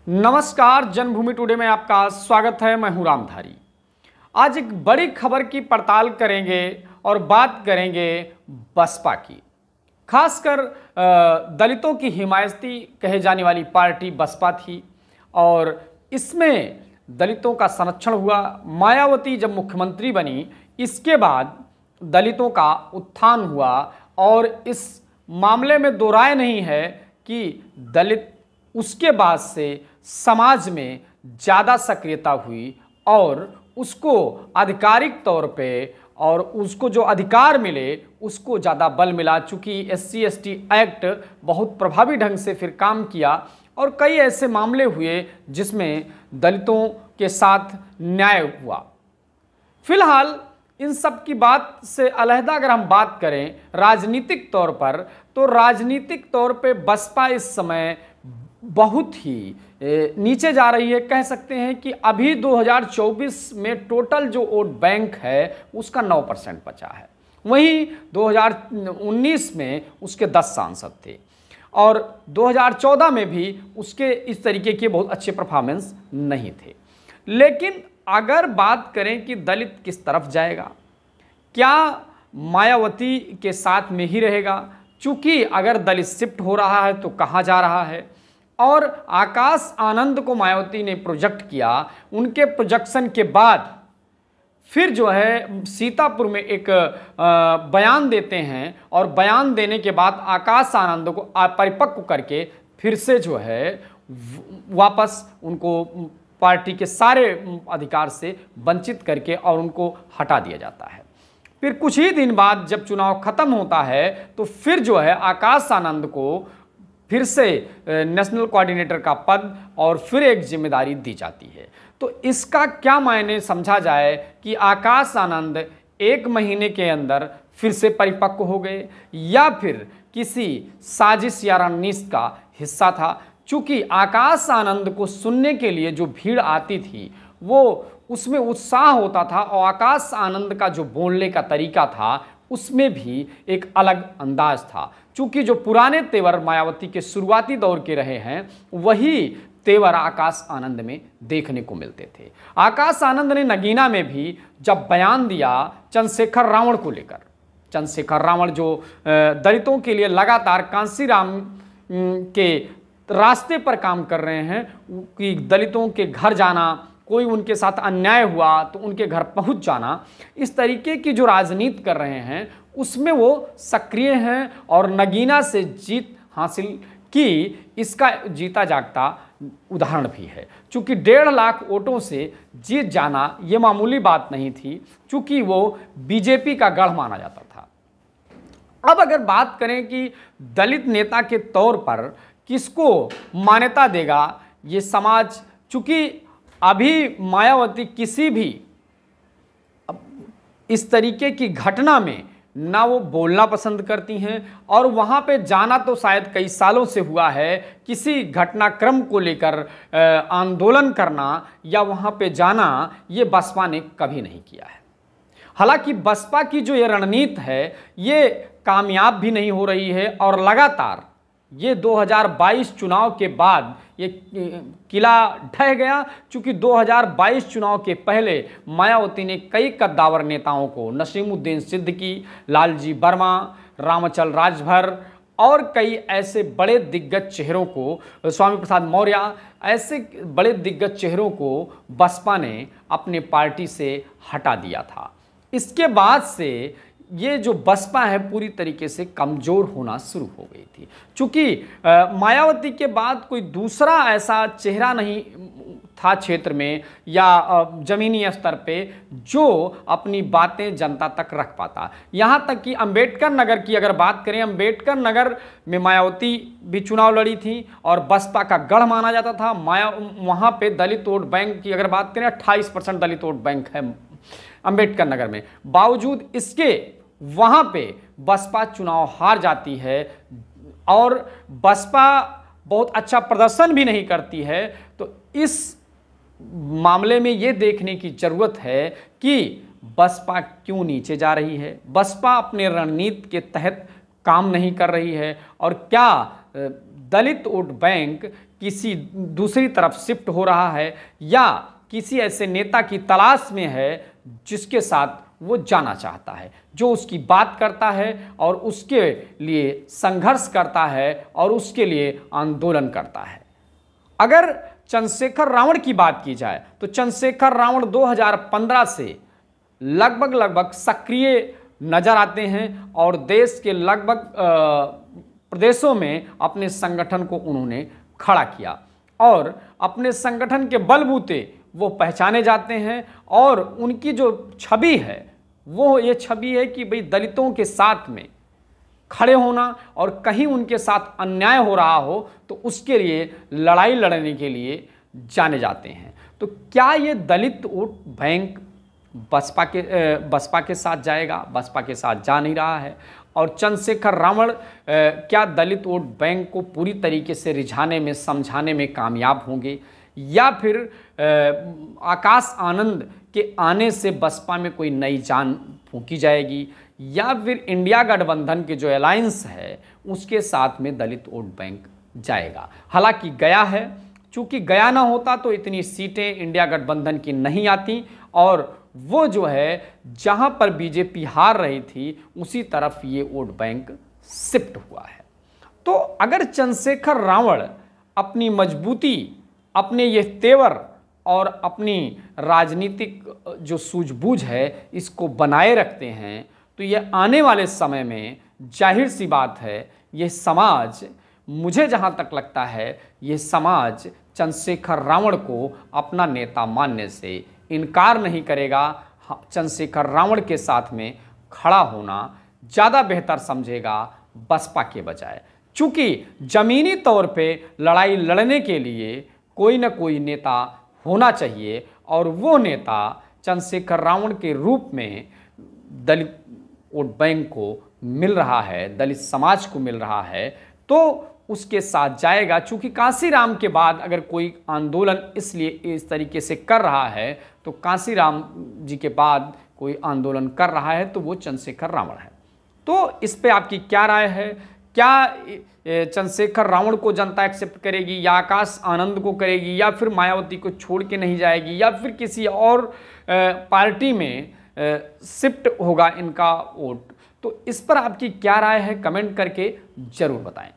नमस्कार, जन्मभूमि टुडे में आपका स्वागत है। मैं हूं रामधारी। आज एक बड़ी खबर की पड़ताल करेंगे और बात करेंगे बसपा की। खासकर दलितों की हिमायती कहे जाने वाली पार्टी बसपा थी और इसमें दलितों का संरक्षण हुआ। मायावती जब मुख्यमंत्री बनी, इसके बाद दलितों का उत्थान हुआ और इस मामले में दो राय नहीं है कि दलित उसके बाद से समाज में ज़्यादा सक्रियता हुई और उसको आधिकारिक तौर पे और उसको जो अधिकार मिले उसको ज़्यादा बल मिला। चूँकि SC/ST एक्ट बहुत प्रभावी ढंग से फिर काम किया और कई ऐसे मामले हुए जिसमें दलितों के साथ न्याय हुआ। फिलहाल इन सब की बात से अलहदा अगर हम बात करें राजनीतिक तौर पर, तो राजनीतिक तौर पे बसपा इस समय बहुत ही नीचे जा रही है। कह सकते हैं कि अभी 2024 में टोटल जो वोट बैंक है उसका 9% बचा है। वहीं 2019 में उसके 10 सांसद थे और 2014 में भी उसके इस तरीके के बहुत अच्छे परफॉर्मेंस नहीं थे। लेकिन अगर बात करें कि दलित किस तरफ जाएगा, क्या मायावती के साथ में ही रहेगा? चूँकि अगर दलित शिफ्ट हो रहा है तो कहाँ जा रहा है? और आकाश आनंद को मायावती ने प्रोजेक्ट किया, उनके प्रोजेक्शन के बाद फिर जो है सीतापुर में एक बयान देते हैं और बयान देने के बाद आकाश आनंद को परिपक्व करके फिर से जो है वापस उनको पार्टी के सारे अधिकार से वंचित करके और उनको हटा दिया जाता है। फिर कुछ ही दिन बाद जब चुनाव खत्म होता है तो फिर जो है आकाश आनंद को फिर से नेशनल कोऑर्डिनेटर का पद और फिर एक जिम्मेदारी दी जाती है। तो इसका क्या मायने समझा जाए कि आकाश आनंद 1 महीने के अंदर फिर से परिपक्व हो गए या फिर किसी साजिश या रणनीति का हिस्सा था? चूँकि आकाश आनंद को सुनने के लिए जो भीड़ आती थी वो उसमें उत्साह होता था और आकाश आनंद का जो बोलने का तरीका था उसमें भी एक अलग अंदाज था। चूँकि जो पुराने तेवर मायावती के शुरुआती दौर के रहे हैं वही तेवर आकाश आनंद में देखने को मिलते थे। आकाश आनंद ने नगीना में भी जब बयान दिया चंद्रशेखर रावण को लेकर, चंद्रशेखर रावण जो दलितों के लिए लगातार कांसीराम के रास्ते पर काम कर रहे हैं कि दलितों के घर जाना, कोई उनके साथ अन्याय हुआ तो उनके घर पहुंच जाना, इस तरीके की जो राजनीति कर रहे हैं उसमें वो सक्रिय हैं और नगीना से जीत हासिल की। इसका जीता जागता उदाहरण भी है। चूँकि 1.5 लाख वोटों से जीत जाना ये मामूली बात नहीं थी, चूँकि वो बीजेपी का गढ़ माना जाता था। अब अगर बात करें कि दलित नेता के तौर पर किसको मान्यता देगा ये समाज, चूँकि अभी मायावती किसी भी इस तरीके की घटना में ना वो बोलना पसंद करती हैं और वहाँ पे जाना तो शायद कई सालों से हुआ है। किसी घटनाक्रम को लेकर आंदोलन करना या वहाँ पे जाना ये बसपा ने कभी नहीं किया है। हालांकि बसपा की जो ये रणनीति है ये कामयाब भी नहीं हो रही है और लगातार ये 2022 चुनाव के बाद ये किला ढह गया। चूँकि 2022 चुनाव के पहले मायावती ने कई कद्दावर नेताओं को, नसीमुद्दीन सिद्दीकी, लालजी वर्मा, रामचल राजभर और कई ऐसे बड़े दिग्गज चेहरों को, स्वामी प्रसाद मौर्य, ऐसे बड़े दिग्गज चेहरों को बसपा ने अपने पार्टी से हटा दिया था। इसके बाद से ये जो बसपा है पूरी तरीके से कमज़ोर होना शुरू हो गई थी। चूँकि मायावती के बाद कोई दूसरा ऐसा चेहरा नहीं था क्षेत्र में या ज़मीनी स्तर पे जो अपनी बातें जनता तक रख पाता। यहाँ तक कि अंबेडकर नगर की अगर बात करें, अंबेडकर नगर में मायावती भी चुनाव लड़ी थी और बसपा का गढ़ माना जाता था। वहाँ पे दलित वोट बैंक की अगर बात करें 28% दलित वोट बैंक है अंबेडकर नगर में। बावजूद इसके वहाँ पे बसपा चुनाव हार जाती है और बसपा बहुत अच्छा प्रदर्शन भी नहीं करती है। तो इस मामले में ये देखने की ज़रूरत है कि बसपा क्यों नीचे जा रही है, बसपा अपने रणनीति के तहत काम नहीं कर रही है और क्या दलित वोट बैंक किसी दूसरी तरफ शिफ्ट हो रहा है या किसी ऐसे नेता की तलाश में है जिसके साथ वो जाना चाहता है, जो उसकी बात करता है और उसके लिए संघर्ष करता है और उसके लिए आंदोलन करता है। अगर चंद्रशेखर रावण की बात की जाए तो चंद्रशेखर रावण 2015 से लगभग सक्रिय नजर आते हैं और देश के लगभग प्रदेशों में अपने संगठन को उन्होंने खड़ा किया और अपने संगठन के बलबूते वो पहचाने जाते हैं और उनकी जो छवि है वो ये छवि है कि भाई दलितों के साथ में खड़े होना और कहीं उनके साथ अन्याय हो रहा हो तो उसके लिए लड़ाई लड़ने के लिए जाने जाते हैं। तो क्या ये दलित वोट बैंक बसपा के साथ जाएगा? बसपा के साथ जा नहीं रहा है। और चंद्रशेखर रावण क्या दलित वोट बैंक को पूरी तरीके से रिझाने में, समझाने में कामयाब होंगे या फिर आकाश आनंद के आने से बसपा में कोई नई जान फूंकी जाएगी या फिर इंडिया गठबंधन के जो अलायंस है उसके साथ में दलित वोट बैंक जाएगा? हालांकि गया है, चूंकि गया ना होता तो इतनी सीटें इंडिया गठबंधन की नहीं आती और वो जो है जहां पर बीजेपी हार रही थी उसी तरफ ये वोट बैंक शिफ्ट हुआ है। तो अगर चंद्रशेखर रावण अपनी मजबूती, अपने ये तेवर और अपनी राजनीतिक जो सूझबूझ है इसको बनाए रखते हैं तो ये आने वाले समय में जाहिर सी बात है ये समाज, मुझे जहां तक लगता है ये समाज चंद्रशेखर रावण को अपना नेता मानने से इनकार नहीं करेगा। चंद्रशेखर रावण के साथ में खड़ा होना ज़्यादा बेहतर समझेगा बसपा के बजाय, चूँकि ज़मीनी तौर पे लड़ाई लड़ने के लिए कोई ना कोई नेता होना चाहिए और वो नेता चंद्रशेखर रावण के रूप में दलित वोट बैंक को मिल रहा है, दलित समाज को मिल रहा है तो उसके साथ जाएगा। चूँकि कांसीराम के बाद अगर कोई आंदोलन इसलिए इस तरीके से कर रहा है तो कांसीराम जी के बाद कोई आंदोलन कर रहा है तो वो चंद्रशेखर रावण है। तो इस पे आपकी क्या राय है? क्या चंद्रशेखर रावण को जनता एक्सेप्ट करेगी या आकाश आनंद को करेगी या फिर मायावती को छोड़ के नहीं जाएगी या फिर किसी और पार्टी में शिफ्ट होगा इनका वोट? तो इस पर आपकी क्या राय है? कमेंट करके ज़रूर बताएं।